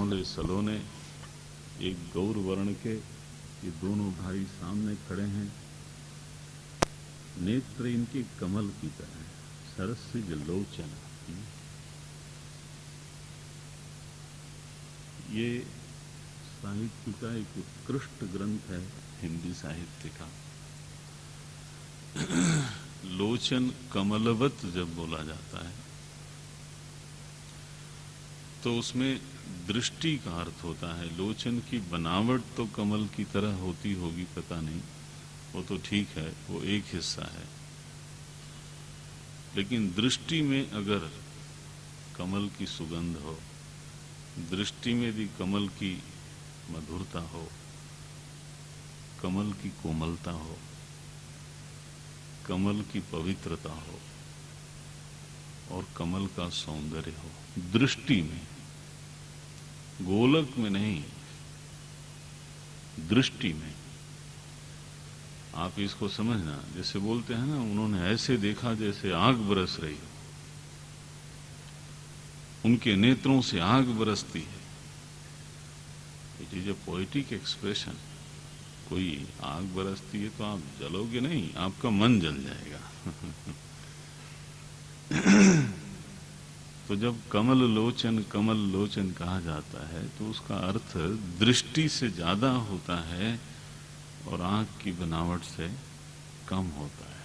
सांवले सलोने, एक गौर वर्ण के, ये दोनों भाई सामने खड़े हैं। नेत्र इनके कमल की तरह, सरसिज लोचन। ये साहित्य का एक उत्कृष्ट ग्रंथ है, हिंदी साहित्य का। लोचन कमलवत जब बोला जाता है तो उसमें दृष्टि का अर्थ होता है। लोचन की बनावट तो कमल की तरह होती होगी, पता नहीं, वो तो ठीक है, वो एक हिस्सा है। लेकिन दृष्टि में अगर कमल की सुगंध हो, दृष्टि में भी कमल की मधुरता हो, कमल की कोमलता हो, कमल की पवित्रता हो और कमल का सौंदर्य हो, दृष्टि में, गोलक में नहीं, दृष्टि में। आप इसको समझना, जैसे बोलते हैं ना, उन्होंने ऐसे देखा जैसे आग बरस रही हो, उनके नेत्रों से आग बरसती है। It is a poetic expression. कोई आग बरसती है तो आप जलोगे नहीं, आपका मन जल जाएगा। तो जब कमल लोचन कहा जाता है तो उसका अर्थ दृष्टि से ज्यादा होता है और आंख की बनावट से कम होता है।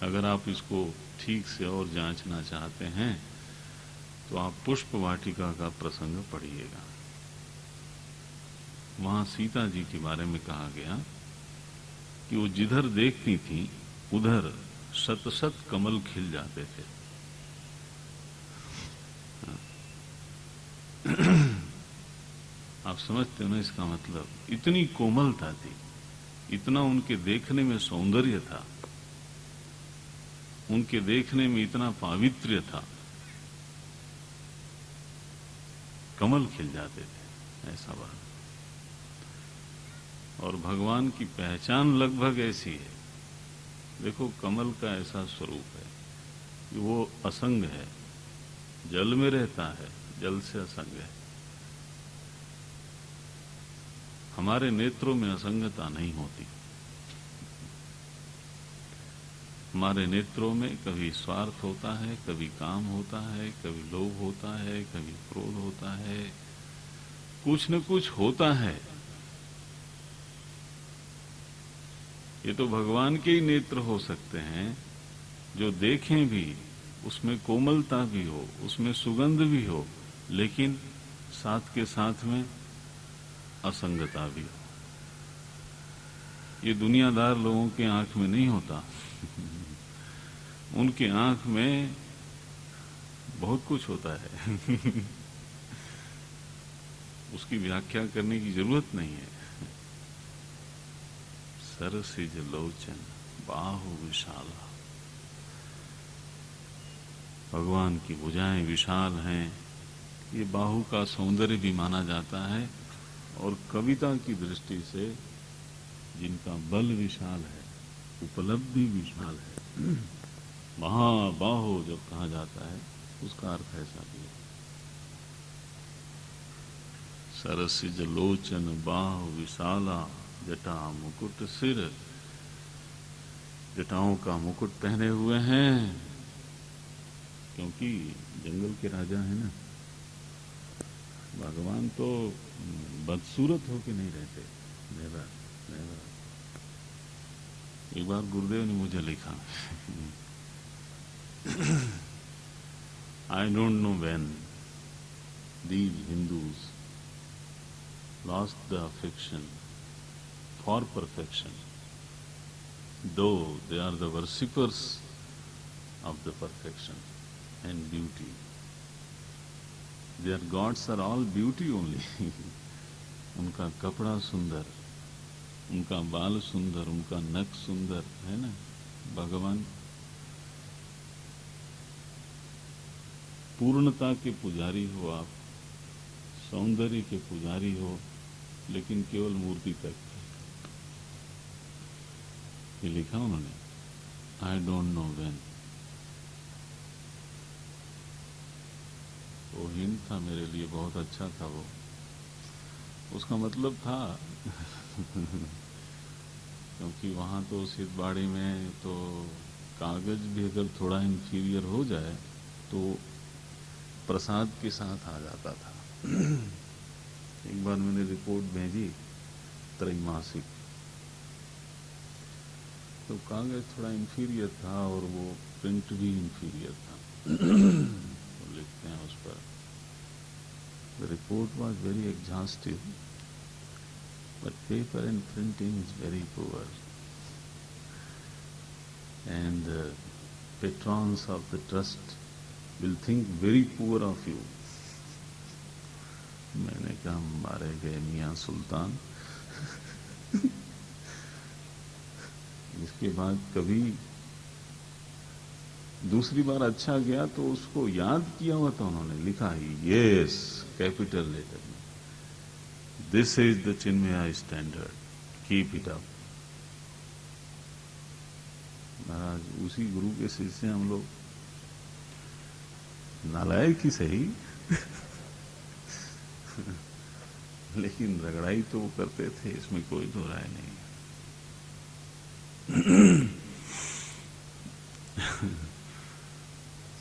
अगर आप इसको ठीक से और जांचना चाहते हैं तो आप पुष्प वाटिका का प्रसंग पढ़िएगा। वहां सीता जी के बारे में कहा गया कि वो जिधर देखती थी उधर शत शत कमल खिल जाते थे। आप समझते हो ना इसका मतलब? इतनी कोमलता थी, इतना उनके देखने में सौंदर्य था, उनके देखने में इतना पावित्र्य था, कमल खिल जाते थे, ऐसा बात। और भगवान की पहचान लगभग ऐसी है। देखो, कमल का ऐसा स्वरूप है कि वो असंग है, जल में रहता है, जल से असंग है। हमारे नेत्रों में असंगता नहीं होती। हमारे नेत्रों में कभी स्वार्थ होता है, कभी काम होता है, कभी लोभ होता है, कभी क्रोध होता है, कुछ न कुछ होता है। ये तो भगवान के ही नेत्र हो सकते हैं जो देखें भी, उसमें कोमलता भी हो, उसमें सुगंध भी हो, लेकिन साथ के साथ में असंगता भी हो। ये दुनियादार लोगों के आंख में नहीं होता। उनके आंख में बहुत कुछ होता है। उसकी व्याख्या करने की जरूरत नहीं है। सरसिज लोचन बाहु विशाला, भगवान की भुजाएं विशाल हैं। ये बाहु का सौंदर्य भी माना जाता है। और कविता की दृष्टि से जिनका बल विशाल है, उपलब्धि विशाल है, महाबाहो जब कहा जाता है उसका अर्थ ऐसा भी है। सरसिज लोचन बाहु विशाला, जटा मुकुट सिर, जटाओं का मुकुट पहने हुए हैं, क्योंकि जंगल के राजा है ना। भगवान तो बदसूरत होके नहीं रहते। Never never. एक बार गुरुदेव ने मुझे लिखा, I don't know when these Hindus lost the affection for perfection, though they are the worshippers of the perfection and beauty. Their gods are all beauty only. उनका कपड़ा सुंदर, उनका बाल सुंदर, उनका नख सुंदर है ना। भगवान पूर्णता के पुजारी हो आप, सौंदर्य के पुजारी हो, लेकिन केवल मूर्ति तक। ये लिखा उन्होंने, आई डोंट नो व्हेन। वो हिंट था मेरे लिए, बहुत अच्छा था वो। उसका मतलब था क्योंकि वहाँ तो सिद्धबाड़ी में तो कागज भी अगर थोड़ा इंफीरियर हो जाए तो प्रसाद के साथ आ जाता था। एक बार मैंने रिपोर्ट भेजी त्रैमासिक, तो कागज थोड़ा इंफीरियर था और वो प्रिंट भी इंफीरियर था। तो लिखते हैं उस पर, the report was very exhaustive but paper and printing is very poor and patrons of the trust will think very poor of you. मैंने कहा मारे गए मियां सुल्तान। इसके बाद कभी दूसरी बार अच्छा गया तो उसको याद किया हुआ था, उन्होंने लिखा ही यस कैपिटल लेटर में, this is the Chinmaya standard, keep it up. महाराज उसी गुरु के शिष्य हम लोग, नालायक ही सही लेकिन रगड़ाई तो वो करते थे, इसमें कोई दो राय नहीं।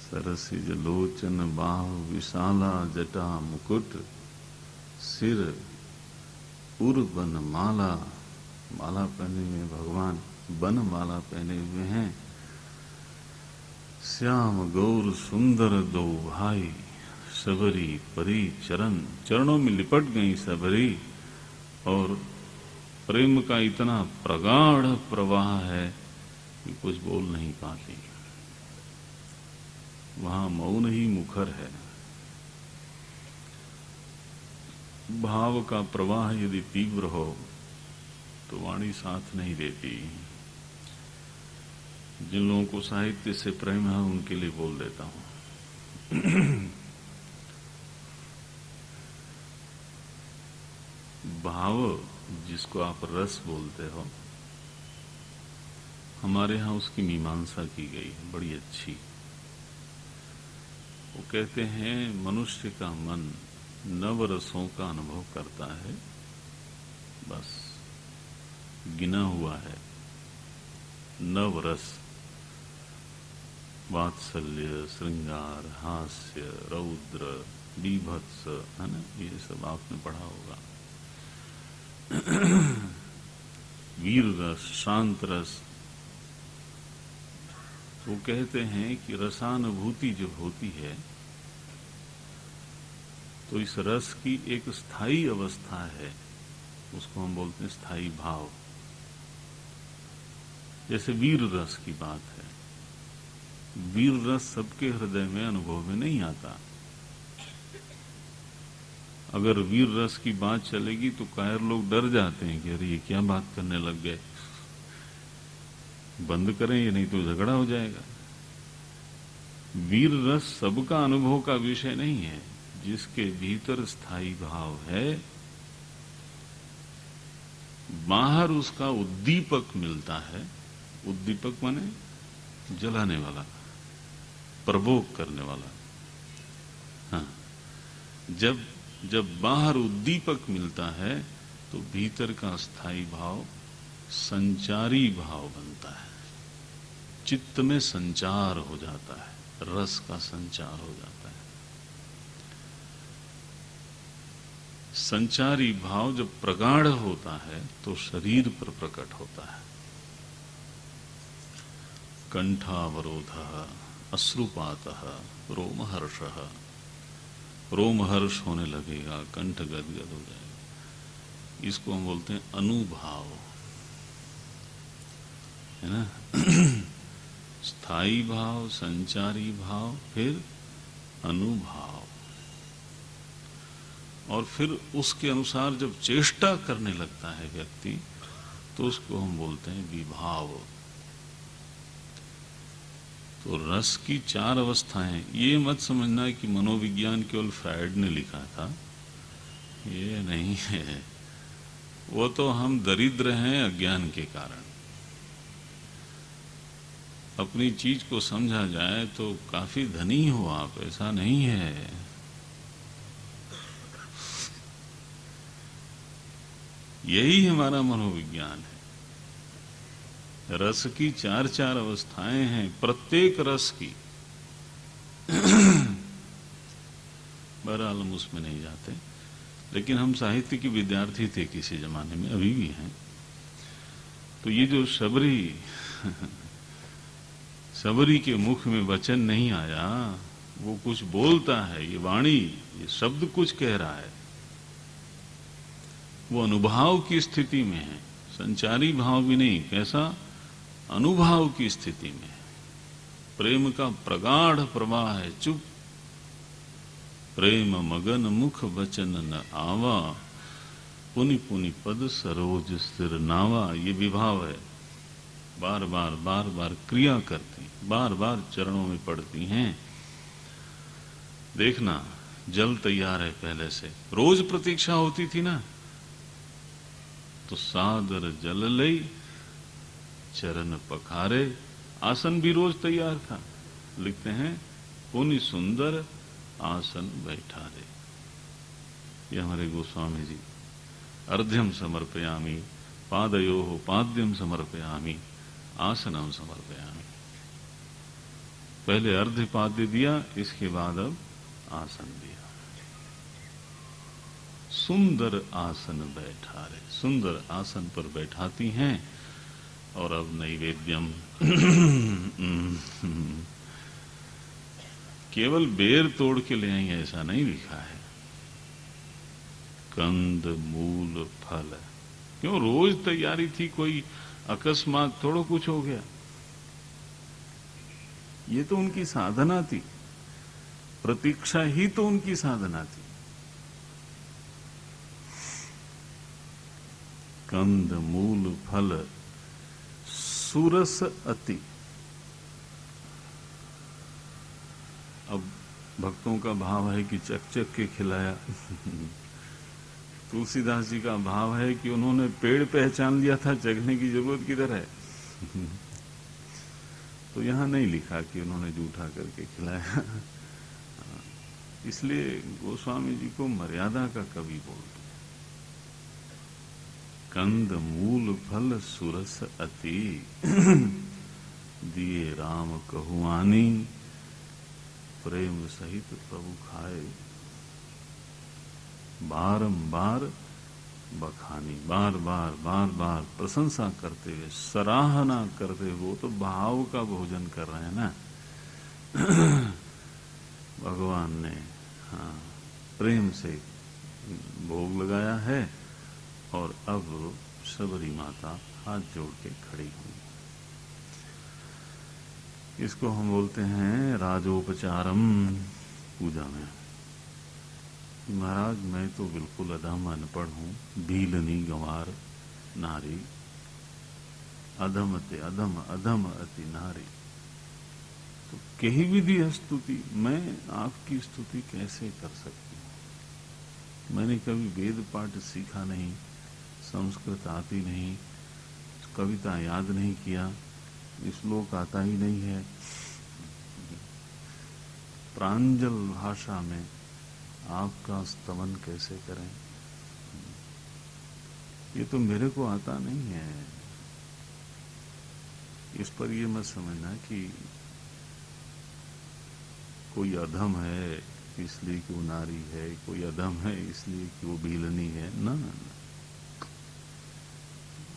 सरसिज लोचन बाहु विशाला जटा मुकुट, सिर उर बन माला, माला पहने हुए भगवान बन माला पहने हुए हैं। श्याम गौर सुंदर दो भाई, सबरी परी चरण, चरणों में लिपट गई सबरी, और प्रेम का इतना प्रगाढ़ प्रवाह है कि कुछ बोल नहीं पाती, वहां मौन ही मुखर है। भाव का प्रवाह यदि तीव्र हो तो वाणी साथ नहीं देती। जिन लोगों को साहित्य से प्रेम है उनके लिए बोल देता हूं। भाव जिसको आप रस बोलते हो, हमारे यहां उसकी मीमांसा की गई है बड़ी अच्छी। वो कहते हैं मनुष्य का मन नव रसों का अनुभव करता है, बस गिना हुआ है नव रस, वात्सल्य, श्रृंगार, हास्य, रौद्र, बीभत्स, है ना, ये सब आपने पढ़ा होगा। वीर रस, शांत रस। वो कहते हैं कि रसानुभूति जो होती है तो इस रस की एक स्थायी अवस्था है, उसको हम बोलते हैं स्थायी भाव। जैसे वीर रस की बात है, वीर रस सबके हृदय में अनुभव में नहीं आता। अगर वीर रस की बात चलेगी तो कायर लोग डर जाते हैं कि अरे ये क्या बात करने लग गए, बंद करें ये, नहीं तो झगड़ा हो जाएगा। वीर रस सबका अनुभव का विषय नहीं है, जिसके भीतर स्थायी भाव है, बाहर उसका उद्दीपक मिलता है। उद्दीपक माने जलाने वाला, प्रवोक करने वाला। हाँ, जब बाहर उद्दीपक मिलता है तो भीतर का स्थायी भाव संचारी भाव बनता है, चित्त में संचार हो जाता है, रस का संचार हो जाता है। संचारी भाव जब प्रगाढ़ होता है तो शरीर पर प्रकट होता है। कंठावरोधः, अश्रुपातः, रोमहर्षः, रोमहर्ष होने लगेगा, कंठ गदगद हो जाएगा। इसको हम बोलते हैं अनुभाव, है ना। स्थायी भाव, संचारी भाव, फिर अनुभाव, और फिर उसके अनुसार जब चेष्टा करने लगता है व्यक्ति तो उसको हम बोलते हैं विभाव। तो रस की चार अवस्थाएं। ये मत समझना कि मनोविज्ञान केवल फ्रायड ने लिखा था, ये नहीं है। वो तो हम दरिद्र हैं अज्ञान के कारण। अपनी चीज को समझा जाए तो काफी धनी हो आप, ऐसा नहीं है। यही हमारा मनोविज्ञान है। रस की चार चार अवस्थाएं हैं, प्रत्येक रस की। बहरहाल हम उसमें नहीं जाते, लेकिन हम साहित्य के विद्यार्थी थे किसी जमाने में, अभी भी हैं। तो ये जो शबरी के मुख में वचन नहीं आया, वो कुछ बोलता है, ये वाणी, ये शब्द कुछ कह रहा है, वो अनुभाव की स्थिति में है, संचारी भाव भी नहीं, कैसा अनुभाव की स्थिति में है। प्रेम का प्रगाढ़ प्रवाह है, चुप। प्रेम मगन मुख वचन न आवा, पुनि पुनि पद सरोज स्थिर नावा। ये विभाव है, बार बार बार बार क्रिया करती, बार बार चरणों में पड़ती हैं। देखना, जल तैयार है पहले से, रोज प्रतीक्षा होती थी ना, तो सादर जल लई चरण पखारे, आसन भी रोज तैयार था। लिखते हैं पुनि सुंदर आसन बैठा दे। ये हमारे गोस्वामी जी, अर्ध्यम समर्पयामि पादयोः पाद्यम समर्पयामि आसनम समर्पयामि। पहले अर्ध्य पाद्य दिया, इसके बाद अब आसन दिया। सुंदर आसन बैठा रे, सुंदर आसन पर बैठाती हैं। और अब नैवेद्यम केवल बेर तोड़ के ले आई ऐसा नहीं लिखा है, कंद मूल फल। क्यों, रोज तैयारी थी, कोई अकस्मात थोड़ा कुछ हो गया। ये तो उनकी साधना थी, प्रतीक्षा ही तो उनकी साधना थी। कंद मूल फल सुरस अति। अब भक्तों का भाव है कि चक चक के खिलाया। तुलसीदास जी का भाव है कि उन्होंने पेड़ पहचान लिया था, चखने की जरूरत किधर है। तो यहां नहीं लिखा कि उन्होंने जूठा करके खिलाया। इसलिए गोस्वामी जी को मर्यादा का कवि बोलते। कंद मूल फल सुरस अति, दिए राम कहुआनी, प्रेम सहित प्रभु खाए। बारंबार बखानी, बार बार बार बार प्रशंसा करते हुए, सराहना करते हुए। वो तो भाव का भोजन कर रहे हैं ना। भगवान ने प्रेम से भोग लगाया है, और अब शबरी माता हाथ जोड़ के खड़ी हुई। इसको हम बोलते हैं राजोपचारम पूजा में। महाराज, मैं तो बिल्कुल अधम अनपढ़ हूं, भीलनी गंवार नारी, अधम ते अधम अधम अति नारी, तो कही विधि स्तुति, मैं आपकी स्तुति कैसे कर सकती हूं। मैंने कभी वेद पाठ सीखा नहीं, संस्कृत आती नहीं, कविता याद नहीं किया, श्लोक आता ही नहीं है। प्रांजल भाषा में आपका स्तवन कैसे करें, ये तो मेरे को आता नहीं है। इस पर ये मत समझना कि कोई अधम है इसलिए कि वो नारी है, कोई अधम है इसलिए कि वो भीलनी है। ना,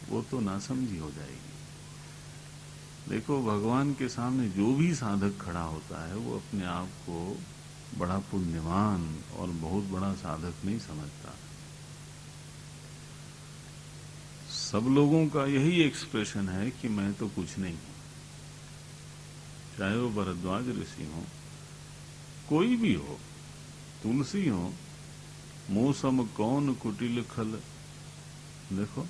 वो तो नासमझी हो जाएगी। देखो, भगवान के सामने जो भी साधक खड़ा होता है, वो अपने आप को बड़ा पुण्यवान और बहुत बड़ा साधक नहीं समझता। सब लोगों का यही एक्सप्रेशन है कि मैं तो कुछ नहीं हूं, चाहे वो भरद्वाज ऋषि हो, कोई भी हो, तुलसी हो, मौसम कौन कुटिल खल। देखो,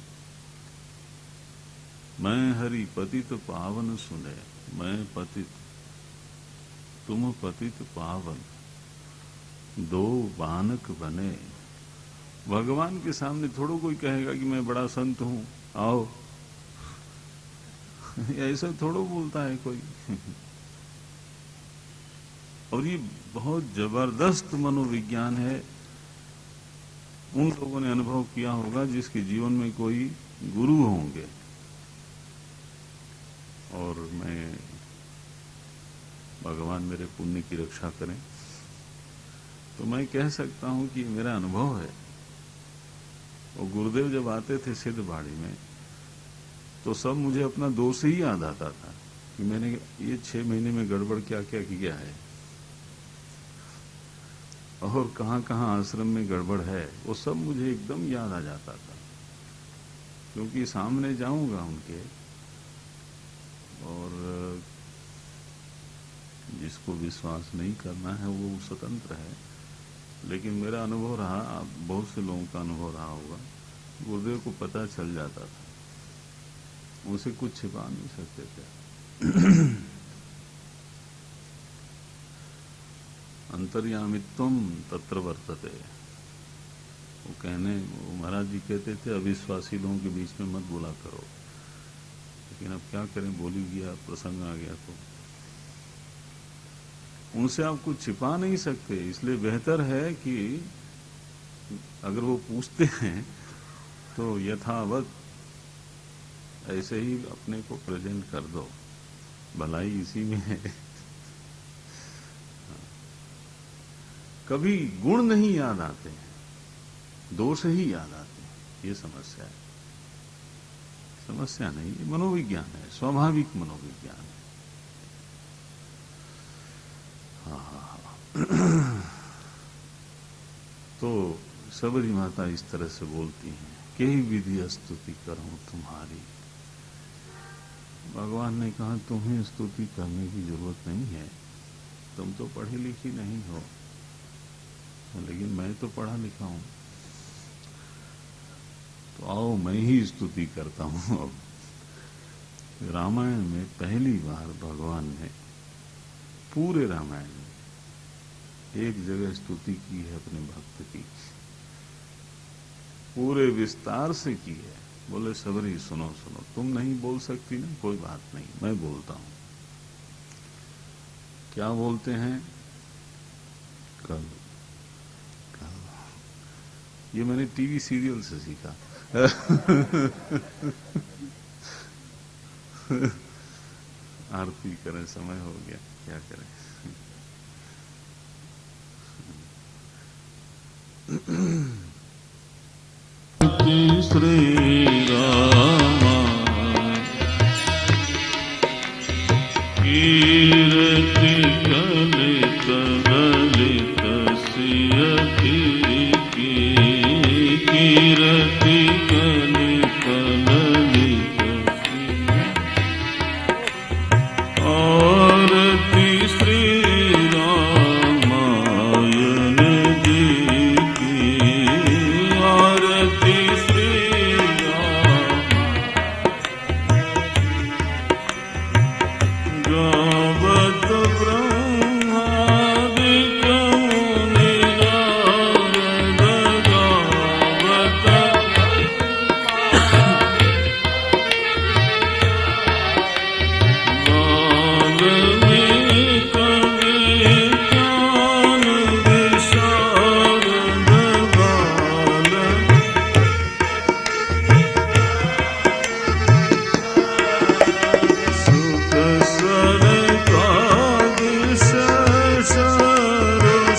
मैं हरि पतित पावन सुने, मैं पतित तुम पतित पावन, दो बानक बने। भगवान के सामने थोड़ा कोई कहेगा कि मैं बड़ा संत हूं, आओ। ऐसा थोड़ा बोलता है कोई। और ये बहुत जबरदस्त मनोविज्ञान है। उन लोगों ने अनुभव किया होगा जिसके जीवन में कोई गुरु होंगे। और मैं भगवान मेरे पुण्य की रक्षा करें, तो मैं कह सकता हूं कि मेरा अनुभव है। और गुरुदेव जब आते थे सिद्ध बाड़ी में, तो सब मुझे अपना दोष ही याद आता था कि मैंने ये 6 महीने में गड़बड़ क्या क्या किया है और कहाँ कहाँ आश्रम में गड़बड़ है, वो सब मुझे एकदम याद आ जाता था। क्योंकि सामने जाऊंगा उनके, और जिसको विश्वास नहीं करना है वो स्वतंत्र है, लेकिन मेरा अनुभव रहा, आप बहुत से लोगों का अनुभव रहा होगा, गुरुदेव को पता चल जाता था, उसे कुछ छिपा नहीं सकते थे। अंतर्यामित्वम तत्र वर्तते, वो महाराज जी कहते थे अविश्वासी लोगों के बीच में मत बोला करो, लेकिन अब क्या करें, बोल ही गया, प्रसंग आ गया, तो उनसे आप कुछ छिपा नहीं सकते। इसलिए बेहतर है कि अगर वो पूछते हैं तो यथावत ऐसे ही अपने को प्रेजेंट कर दो, भलाई इसी में है। कभी गुण नहीं याद आते हैं, दोष ही याद आते हैं, ये समस्या है। समस्या नहीं, ये मनोविज्ञान है, स्वाभाविक मनोविज्ञान है। तो सबरी माता इस तरह से बोलती हैं, कई विधि स्तुति करूं तुम्हारी। भगवान ने कहा तुम्हें स्तुति करने की जरूरत नहीं है, तुम तो पढ़ी लिखी नहीं हो, लेकिन मैं तो पढ़ा लिखा हूं, तो आओ मैं ही स्तुति करता हूं। अब रामायण में पहली बार भगवान ने पूरे रामायण में एक जगह स्तुति की है अपने भक्त की, पूरे विस्तार से की है। बोले सबरी सुनो सुनो, तुम नहीं बोल सकती ना, कोई बात नहीं, मैं बोलता हूं। क्या बोलते हैं? कल ये मैंने टीवी सीरियल से सीखा। आरती करें, समय हो गया, क्या करें। श्री राम कीर्ति कलित ललित सियति की, कीर्ति कलित ललित आरती श्री रामायण जी की, आरती श्री गावत ब्रह्मादिक मुनि नारद, गावत वाल्मीकि विज्ञान विशारद, सुख सरकादिश शर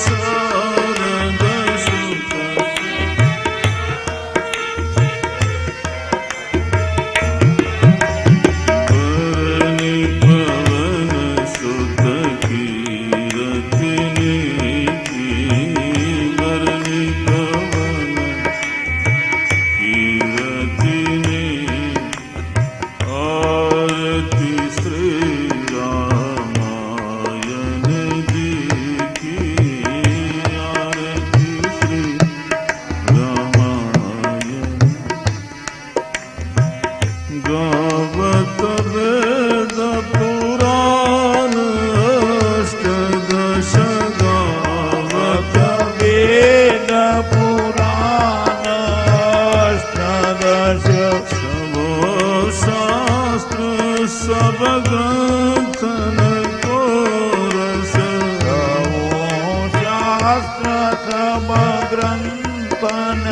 शारद, सुख भरनि पवन सुत कीरतिनि की, भरनि पवन कीरतिनि आरती श्री रामायण जी की, आरती श्री रामायण। गावत वेद पुराण अष्टदश, गावत वेद पुराण अष्टादश, सबो शास्त्र सब ग्रंथन को रस, शास्त्र सब ग्रंथन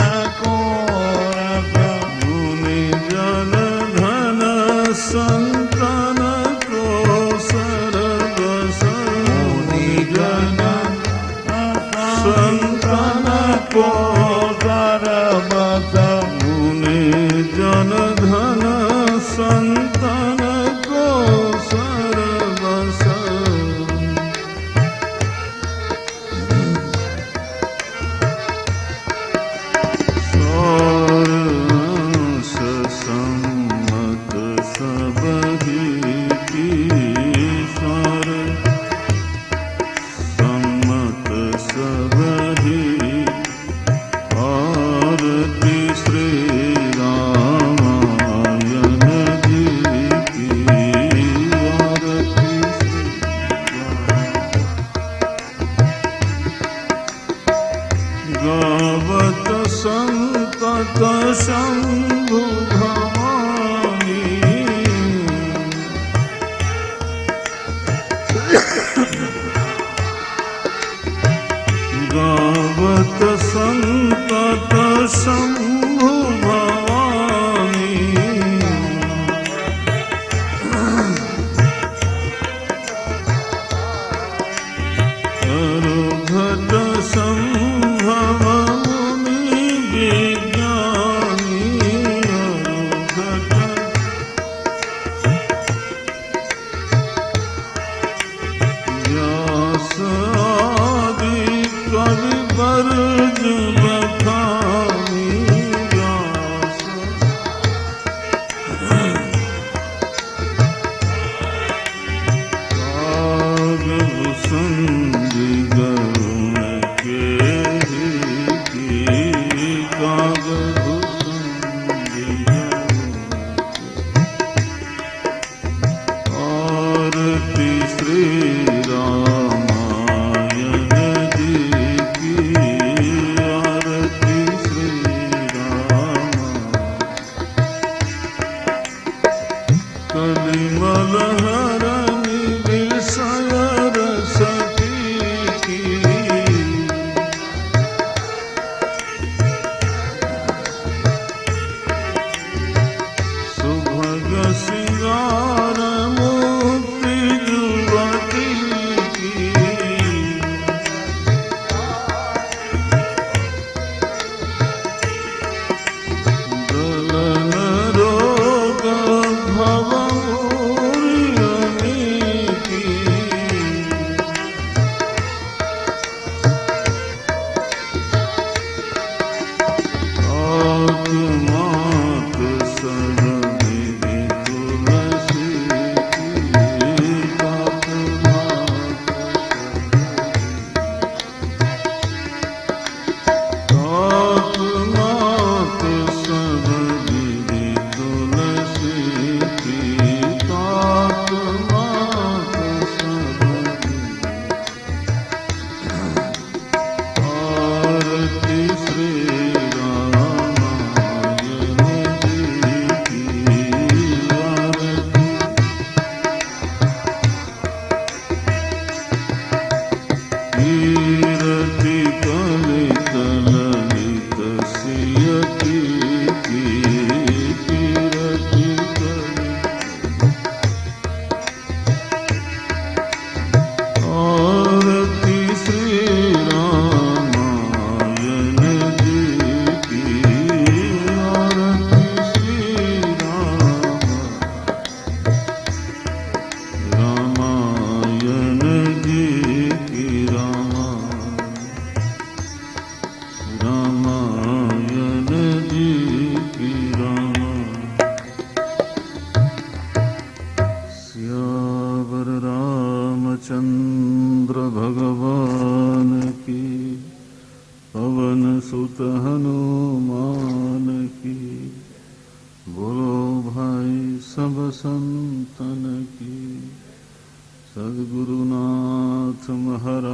जन धन संतन को सर्वस सारंस सम्मत सबहि की सम्मत सबहि आरती श्री रामायण जी की आरती गावत संतत शंभु भवानी गावत संतत शंभु भवानी अरुघट संभव मुनि विज्ञानी अरुघट व्यास आदि कवि वर्ज बखानी व्यास काग भुसंधि गरुण के की काग भुसंधि आरती श्री रामायण जी की आरती श्री राम कलिमल हरनि विषय रस की सुभग सिंगार मुक्ति युवती की दलन रोग भव मूर्यनि की आत्मात सर्वविधि तुलसी की आत्मात आत्मात सर्वविधि तुलसी की आत्मात सर्वविधि आरती श्री रामायण जी की आरती कीरति कलित ललित सियति की कीरति कलित आरती श्री रामायण जी की आरती श्री रामायण जी की रामायण जी की सियावर रामचंद्र भगवान की पवन सुत हनुमान की बोलो भाई सब संतन की सद्गुरुनाथ महाराज